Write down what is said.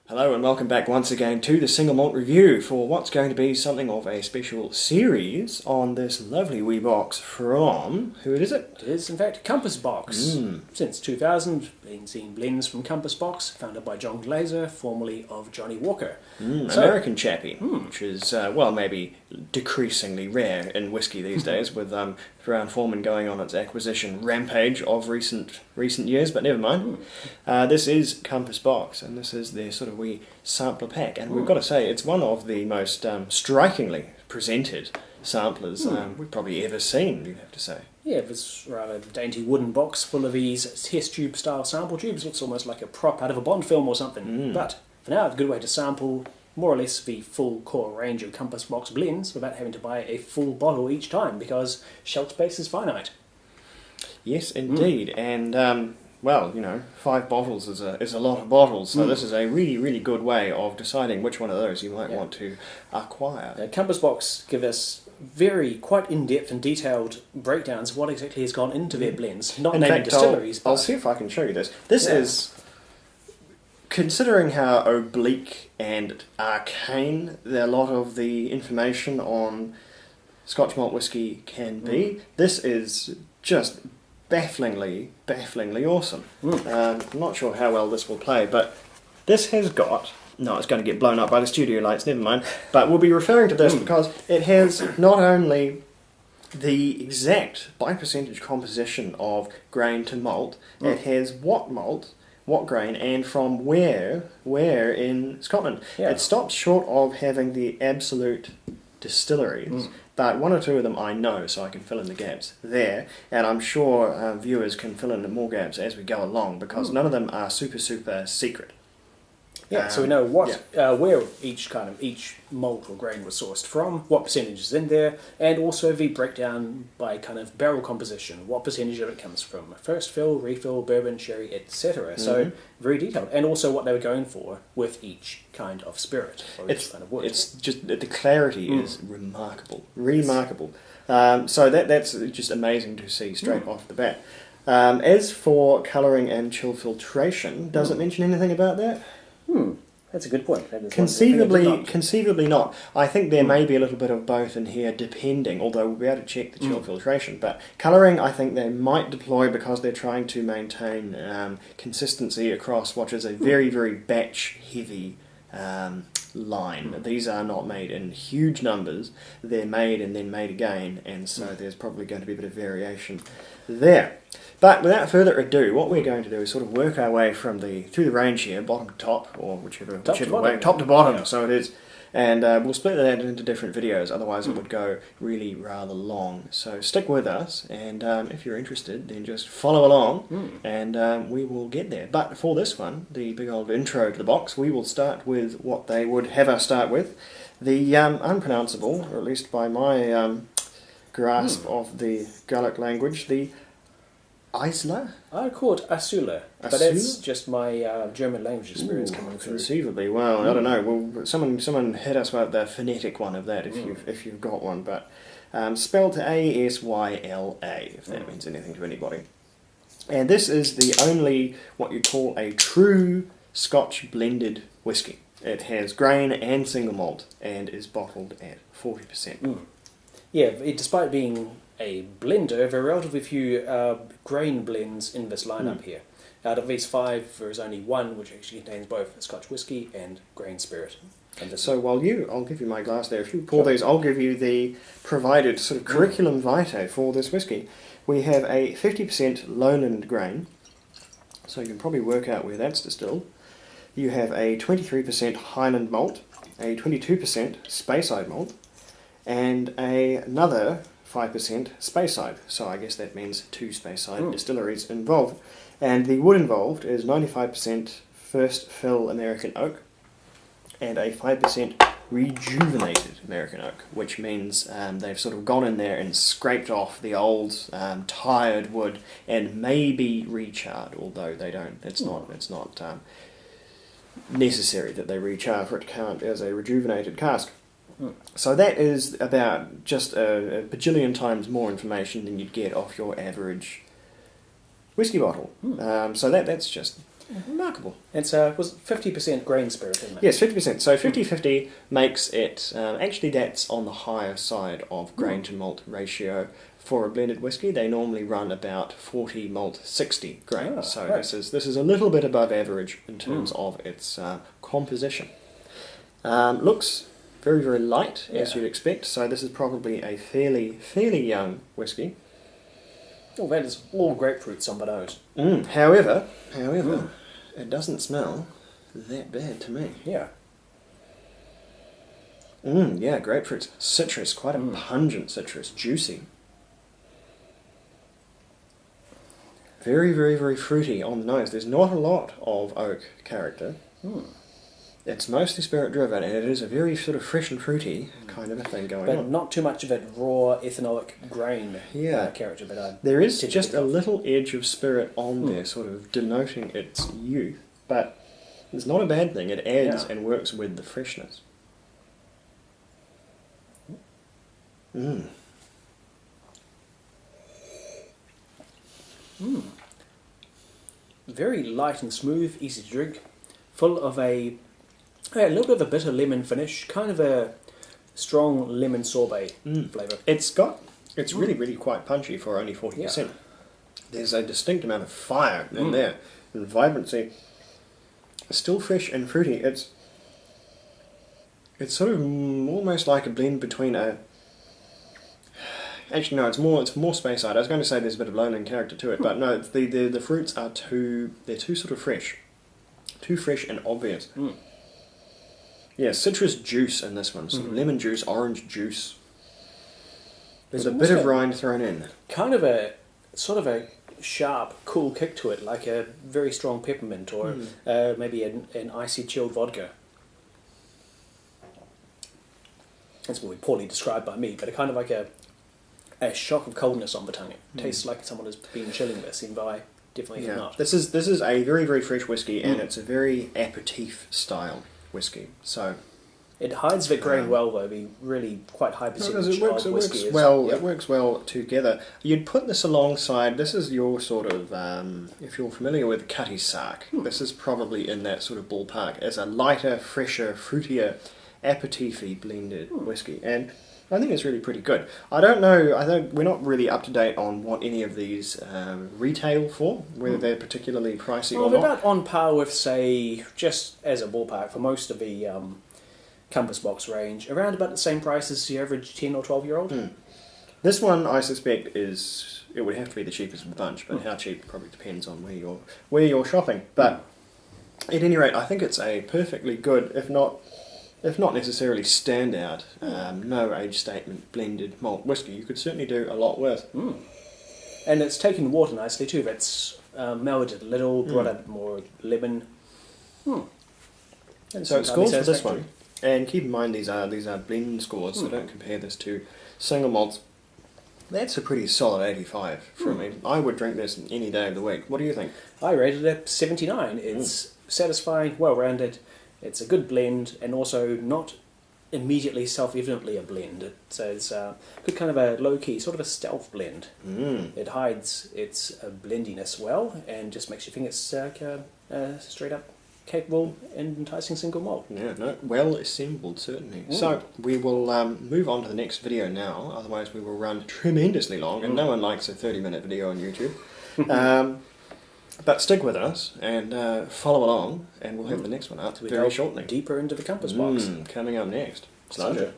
Hello and welcome back once again to the Single Malt Review for what's going to be something of a special series on this lovely wee box from... who is it? It is, in fact, Compass Box. Since 2000, been seeing blends from Compass Box, founded by John Glazer, formerly of Johnny Walker. American chappie, which is, well, maybe decreasingly rare in whiskey these days, with Brown-Forman going on its acquisition rampage of recent years, but never mind. This is Compass Box, and this is their sort of wee sampler pack, and we've got to say it's one of the most strikingly presented samplers we've probably ever seen, you'd have to say. Yeah, this rather dainty wooden box full of these test tube style sample tubes. Looks almost like a prop out of a Bond film or something. But for now, it's a good way to sample more or less the full core range of Compass Box blends without having to buy a full bottle each time, because shelf space is finite. Yes, indeed, and well, you know, 5 bottles is a lot of bottles, so this is a really good way of deciding which one of those you might want to acquire. Compass Box give us quite in-depth and detailed breakdowns of what exactly has gone into their blends, not naming distilleries. I'll see if I can show you this. This is, considering how oblique and arcane a lot of the information on Scotch malt whisky can be, this is just bafflingly awesome. I'm not sure how well this will play, but this has got... no, it's going to get blown up by the studio lights, never mind. But we'll be referring to this because it has not only the exact by percentage composition of grain to malt, it has what malt, what grain, and from where in Scotland. It stops short of having the absolute distilleries, but one or two of them I know, so I can fill in the gaps there, and I'm sure viewers can fill in more gaps as we go along, because none of them are super secret. Yeah, so we know what where each malt or grain was sourced from, what percentage is in there, and also the breakdown by kind of barrel composition, what percentage of it comes from first fill, refill, bourbon, sherry, etc. So very detailed, and also what they were going for with each kind of spirit or each kind of wood. It's just the clarity is remarkable. So that's just amazing to see straight off the bat. As for colouring and chill filtration, does it mention anything about that? That's a good point. Conceivably not. I think there may be a little bit of both in here, depending, although we'll be able to check the chill filtration. But colouring, I think they might deploy because they're trying to maintain consistency across what is a very batch-heavy line. These are not made in huge numbers. They're made and then made again, and so there's probably going to be a bit of variation there. But without further ado, what we're going to do is sort of work our way through the range here, bottom to top, or whichever way, top to bottom, so it is. And we'll split that into different videos, otherwise it would go really rather long. So stick with us, and if you're interested, then just follow along, and we will get there. But for this one, the big old intro to the box, we will start with what they would have us start with. The unpronounceable, or at least by my grasp of the Gaelic language, the Asyla? I call it Asyla, but that's just my German language experience coming through. Conceivably, well, I don't know. Well, someone hit us with the phonetic one of that if you've got one, but spelled Asyla, if that means anything to anybody. And this is the only what you call a true Scotch blended whisky. It has grain and single malt and is bottled at 40%. Yeah, despite being a blender, there are relatively few grain blends in this lineup here. Out of these 5, there is only one which actually contains both Scotch whisky and grain spirit. So I'll give you my glass there. If you pour these, I'll give you the provided sort of curriculum vitae for this whisky. We have a 50% lowland grain, so you can probably work out where that's distilled. You have a 23% Highland malt, a 22% Speyside malt, and another 5% Speyside, so I guess that means 2 Speyside distilleries involved. And the wood involved is 95% first fill American oak and a 5% rejuvenated American oak, which means they've sort of gone in there and scraped off the old tired wood and maybe recharred, although they don't. It's not necessary that they rechar for it to count as a rejuvenated cask. So that is about just a bajillion times more information than you'd get off your average whiskey bottle. So that's just Remarkable. It's was 50% grain spirit, isn't it? Yes, 50%. So 50-50 makes it, actually that's on the higher side of grain to malt ratio. For a blended whiskey, they normally run about 40 malt, 60 grain. So right. this is a little bit above average in terms of its composition. Looks very, very light, as you'd expect. So this is probably a fairly young whiskey. Oh, that is all grapefruits on the nose. However, it doesn't smell that bad to me. Yeah. Yeah, grapefruits. Citrus, quite a pungent citrus, juicy. Very, very, very fruity on the nose. There's not a lot of oak character. It's mostly spirit driven, and it is a very sort of fresh and fruity kind of a thing going on. But not too much of that raw ethanolic grain character. But there is just a little edge of spirit on there, sort of denoting its youth. But it's not a bad thing. It adds and works with the freshness. Very light and smooth, easy to drink, full of a little bit of a bitter lemon finish, kind of a strong lemon sorbet flavour. It's really, really quite punchy for only 40%. Yeah. There's a distinct amount of fire in there, and vibrancy. It's still fresh and fruity. It's sort of almost like a blend between a... Actually, no, it's more Speyside. I was going to say there's a bit of lowland character to it, but no, the fruits are too sort of fresh. Too fresh and obvious. Yeah, citrus juice in this one. Sort of lemon juice, orange juice. There's a bit of rind thrown in. Kind of a sort of a sharp, cool kick to it, like a very strong peppermint or maybe an icy chilled vodka. That's probably poorly described by me, but a kind of like a shock of coldness on the tongue. It tastes like someone has been chilling this, and I definitely not. This is a very, very fresh whiskey, and it's a very aperitif style whiskey. So it hides the grain well, though. Be really quite high percentage of whiskey. It works well together. You'd put this alongside. This is your sort of, if you're familiar with Cutty Sark, this is probably in that sort of ballpark as a lighter, fresher, fruitier, aperitif-y blended whiskey, and I think it's really pretty good. I don't know, we're not really up to date on what any of these retail for, whether they're particularly pricey or they're not. about on par with, say, just as a ballpark, for most of the Compass Box range, around about the same price as the average 10 or 12-year-old. This one, I suspect, it would have to be the cheapest of the bunch, but how cheap probably depends on where you're shopping. But at any rate, I think it's a perfectly good, if not necessarily standout, no age statement blended malt whiskey. You could certainly do a lot with. And it's taken water nicely too. That's mellowed it a little, brought out more lemon. So it scores for this one. And keep in mind these are blend scores, so don't compare this to single malts. That's a pretty solid 85 from me. I would drink this any day of the week. What do you think? I rated it 79. It's satisfying, well-rounded. It's a good blend, and also not immediately self-evidently a blend. So it's good kind of a low-key, sort of a stealth blend. It hides its blendiness well, and just makes you think it's straight-up capable and enticing single malt. Yeah, no, well assembled, certainly. So we will move on to the next video now, otherwise we will run tremendously long, and no one likes a 30-minute video on YouTube. But stick with us and follow along, and we'll have the next one up very shortly. Deeper into the Compass Box. Coming up next. Pleasure.